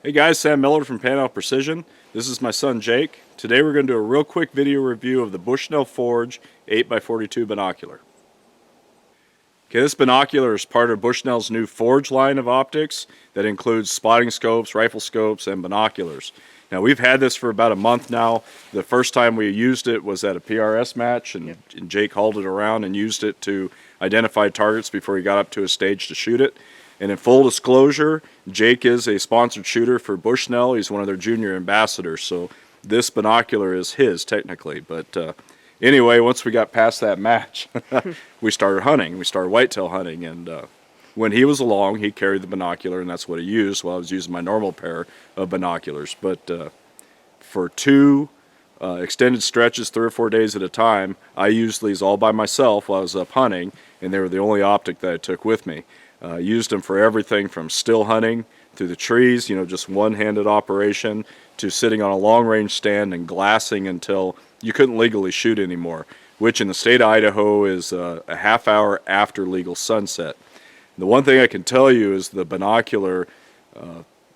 Hey guys, Sam Miller from 8x42. This is my son Jake. Today we're going to do a real quick video review of the Bushnell Forge 8x42 Binocular. Okay, this binocular is part of Bushnell's new Forge line of optics that includes spotting scopes, rifle scopes, and binoculars. Now we've had this for about a month now. The first time we used it was at a PRS match, and Jake hauled it around and used it to identify targets before he got up to a stage to shoot it. And in full disclosure, Jake is a sponsored shooter for Bushnell. He's one of their junior ambassadors, so this binocular is his technically. But anyway, once we got past that match, we started hunting. We started whitetail hunting, and when he was along, he carried the binocular, and that's what he used while I was using my normal pair of binoculars. But for two extended stretches, 3 or 4 days at a time, I used these all by myself while I was up hunting, and they were the only optic that I took with me. Used them for everything from still hunting through the trees, just one-handed operation, to sitting on a long-range stand and glassing until you couldn't legally shoot anymore, which in the state of Idaho is a half hour after legal sunset. The one thing I can tell you is the binocular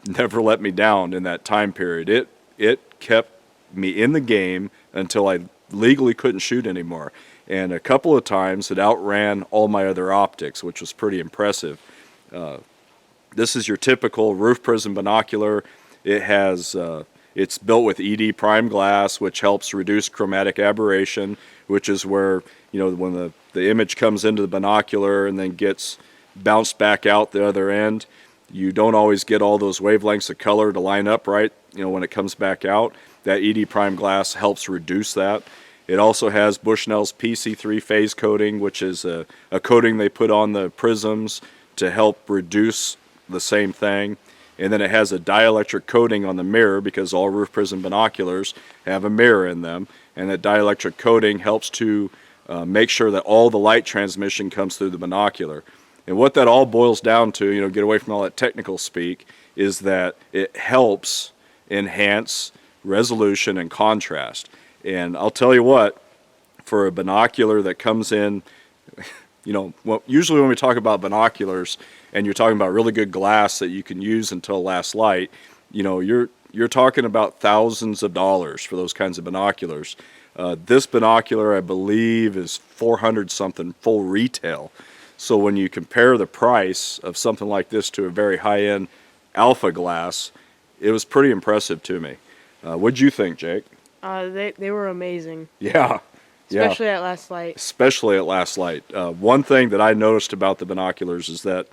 never let me down in that time period. It kept me in the game until I legally couldn't shoot anymore. And a couple of times it outran all my other optics, which was pretty impressive. This is your typical roof prism binocular. It has it's built with ED prime glass, which helps reduce chromatic aberration, which is where when the image comes into the binocular and then gets bounced back out the other end, you don't always get all those wavelengths of color to line up right. When it comes back out, that ED prime glass helps reduce that. It also has Bushnell's PC3 phase coating, which is a coating they put on the prisms to help reduce the same thing. And then it has a dielectric coating on the mirror, because all roof prism binoculars have a mirror in them. And that dielectric coating helps to make sure that all the light transmission comes through the binocular. And what that all boils down to, get away from all that technical speak, is that it helps enhance resolution and contrast. And I'll tell you what, for a binocular that comes in, usually when we talk about binoculars and you're talking about really good glass that you can use until last light, you're talking about thousands of dollars for those kinds of binoculars. This binocular, I believe, is $400 something full retail. So when you compare the price of something like this to a very high-end alpha glass, it was pretty impressive to me. What'd you think, Jake? They were amazing. Yeah. Especially at last light. Especially at last light. One thing that I noticed about the binoculars is that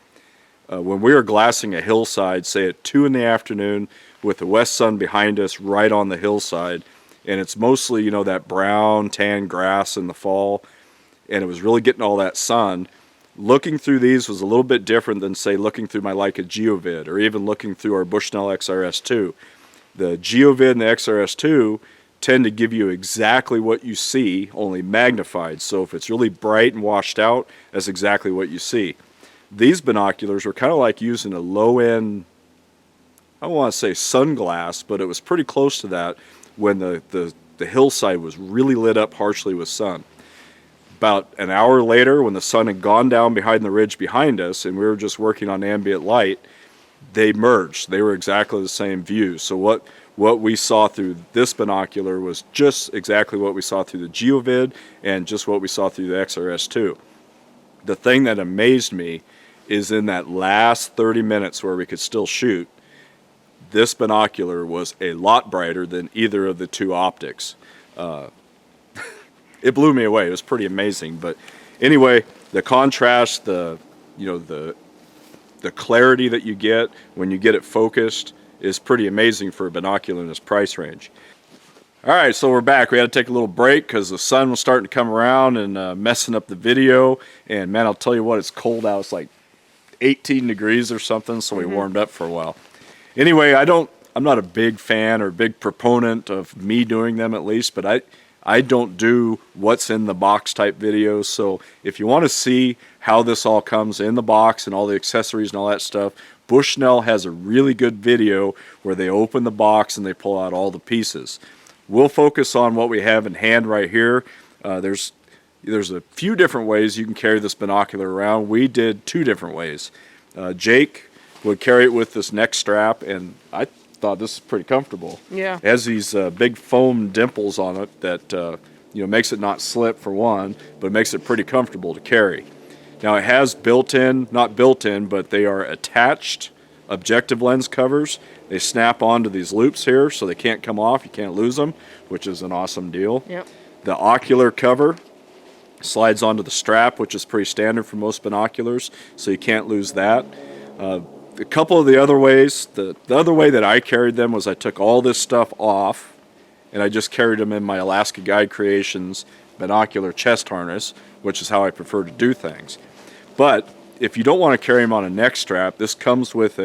when we were glassing a hillside, say at 2 in the afternoon, with the west sun behind us right on the hillside, and it's mostly, that brown, tan grass in the fall, and it was really getting all that sun, looking through these was a little bit different than, say, looking through my Leica GeoVid, or even looking through our Bushnell XRS2. The GeoVid and the XRS2 tend to give you exactly what you see, only magnified. So if it's really bright and washed out, that's exactly what you see. These binoculars were kind of like using a low-end, I don't want to say sunglass, but it was pretty close to that when the hillside was really lit up harshly with sun. About an hour later, when the sun had gone down behind the ridge behind us and we were just working on ambient light, they merged. They were exactly the same view. So what we saw through this binocular was just exactly what we saw through the GeoVid and just what we saw through the XRS2. The thing that amazed me is in that last 30 minutes where we could still shoot, this binocular was a lot brighter than either of the two optics. It blew me away. It was pretty amazing. But anyway, the contrast, the clarity that you get when you get it focused is pretty amazing for a binocular in this price range. All right, so we're back. We had to take a little break because the sun was starting to come around and messing up the video. And man, I'll tell you what, it's cold out. It's like 18 degrees or something, so we warmed up for a while. Anyway, I'm not a big fan or big proponent of me doing them, at least, but I don't do what's in the box type videos. So if you want to see how this all comes in the box and all the accessories and all that stuff, Bushnell has a really good video where they open the box and they pull out all the pieces. We'll focus on what we have in hand right here. There's a few different ways you can carry this binocular around. We did 2 different ways. Jake would carry it with this neck strap, and I thought this is pretty comfortable. Yeah. It has these big foam dimples on it that makes it not slip for one, but it makes it pretty comfortable to carry. Now it has not built-in, but they are attached objective lens covers. They snap onto these loops here so they can't come off, you can't lose them, which is an awesome deal. Yep. The ocular cover slides onto the strap, which is pretty standard for most binoculars, so you can't lose that. A couple of the other ways, the other way that I carried them was I took all this stuff off and I just carried them in my Alaska Guide Creations binocular chest harness, which is how I prefer to do things. But if you don't want to carry them on a neck strap, this comes with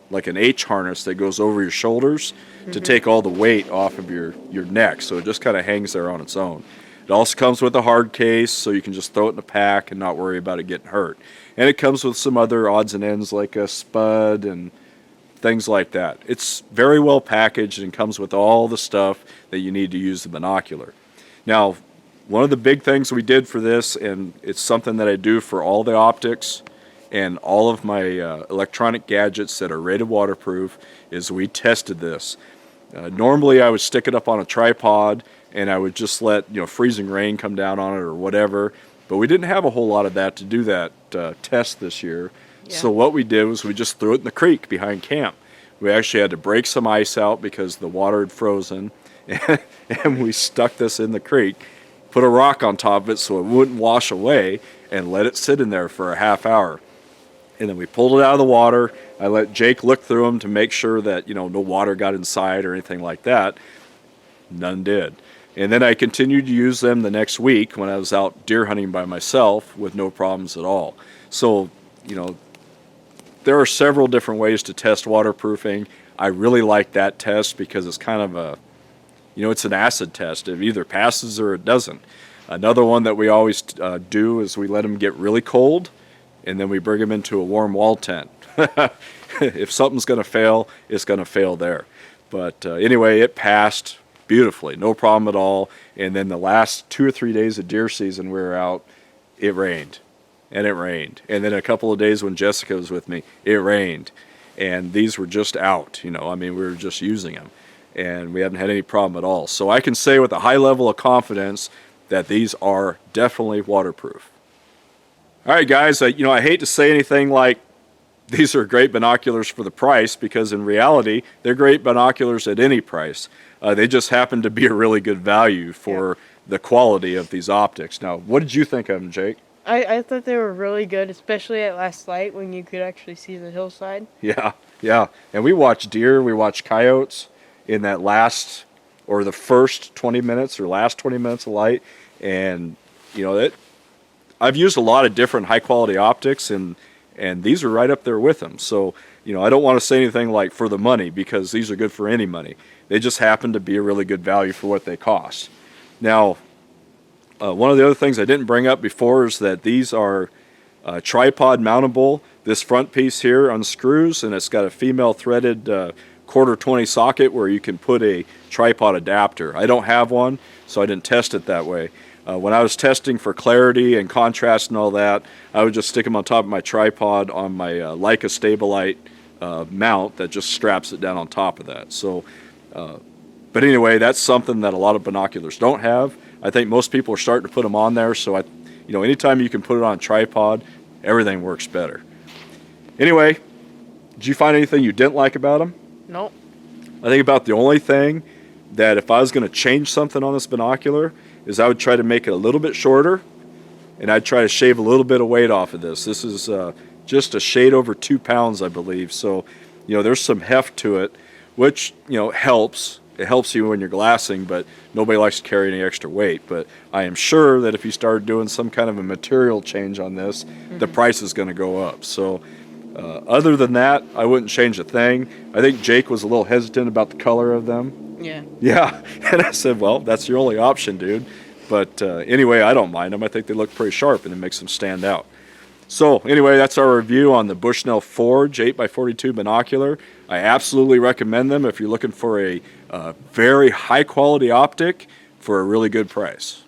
like an H harness that goes over your shoulders to take all the weight off of your neck, so it just kind of hangs there on its own. It also comes with a hard case, so you can just throw it in a pack and not worry about it getting hurt. And it comes with some other odds and ends like a spud and things like that. It's very well packaged and comes with all the stuff that you need to use the binocular. Now, one of the big things we did for this, and it's something that I do for all the optics and all of my electronic gadgets that are rated waterproof, is we tested this. Normally I would stick it up on a tripod and I would just let freezing rain come down on it or whatever, but we didn't have a whole lot of that to do that test this year. Yeah. So what we did was we just threw it in the creek behind camp. We actually had to break some ice out because the water had frozen, and we stuck this in the creek, put a rock on top of it so it wouldn't wash away, and let it sit in there for a half hour. And then we pulled it out of the water. I let Jake look through them to make sure that no water got inside or anything like that. None did. And then I continued to use them the next week when I was out deer hunting by myself with no problems at all. So, there are several different ways to test waterproofing. I really like that test because it's kind of it's an acid test. It either passes or it doesn't. Another one that we always do is we let them get really cold, and then we bring them into a warm wall tent. If something's going to fail, it's going to fail there. But anyway, it passed beautifully, no problem at all. And then the last 2 or 3 days of deer season we were out, it rained. And it rained. And then a couple of days when Jessica was with me, it rained. And these were just out, we were just using them. And we hadn't had any problem at all. So I can say with a high level of confidence that these are definitely waterproof. All right, guys, I hate to say anything like these are great binoculars for the price, because in reality, they're great binoculars at any price. They just happen to be a really good value for the quality of these optics. Now, what did you think of them, Jake? I thought they were really good, especially at last light when you could actually see the hillside. Yeah. And we watched deer, we watched coyotes in that the first 20 minutes or last 20 minutes of light. And, I've used a lot of different high quality optics, and these are right up there with them. So, I don't want to say anything like for the money, because these are good for any money. They just happen to be a really good value for what they cost. Now, one of the other things I didn't bring up before is that these are tripod mountable. This front piece here unscrews, and it's got a female threaded quarter 20 socket where you can put a tripod adapter. I don't have one, so I didn't test it that way. When I was testing for clarity and contrast and all that, I would just stick them on top of my tripod on my Leica Stabilite mount that just straps it down on top of that. So, but anyway, that's something that a lot of binoculars don't have. I think most people are starting to put them on there, so anytime you can put it on a tripod, everything works better. Anyway, did you find anything you didn't like about them? Nope. I think about the only thing that if I was going to change something on this binocular is I would try to make it a little bit shorter, and I'd try to shave a little bit of weight off of this. This is just a shade over 2 pounds, I believe. So, there's some heft to it, which, helps. It helps you when you're glassing, but nobody likes to carry any extra weight. But I am sure that if you started doing some kind of a material change on this, the price is going to go up. So other than that, I wouldn't change a thing. I think Jake was a little hesitant about the color of them. Yeah. And I said, well, that's your only option, dude. But anyway, I don't mind them. I think they look pretty sharp, and it makes them stand out. So anyway, that's our review on the Bushnell Forge 8x42 binocular. I absolutely recommend them if you're looking for a very high quality optic for a really good price.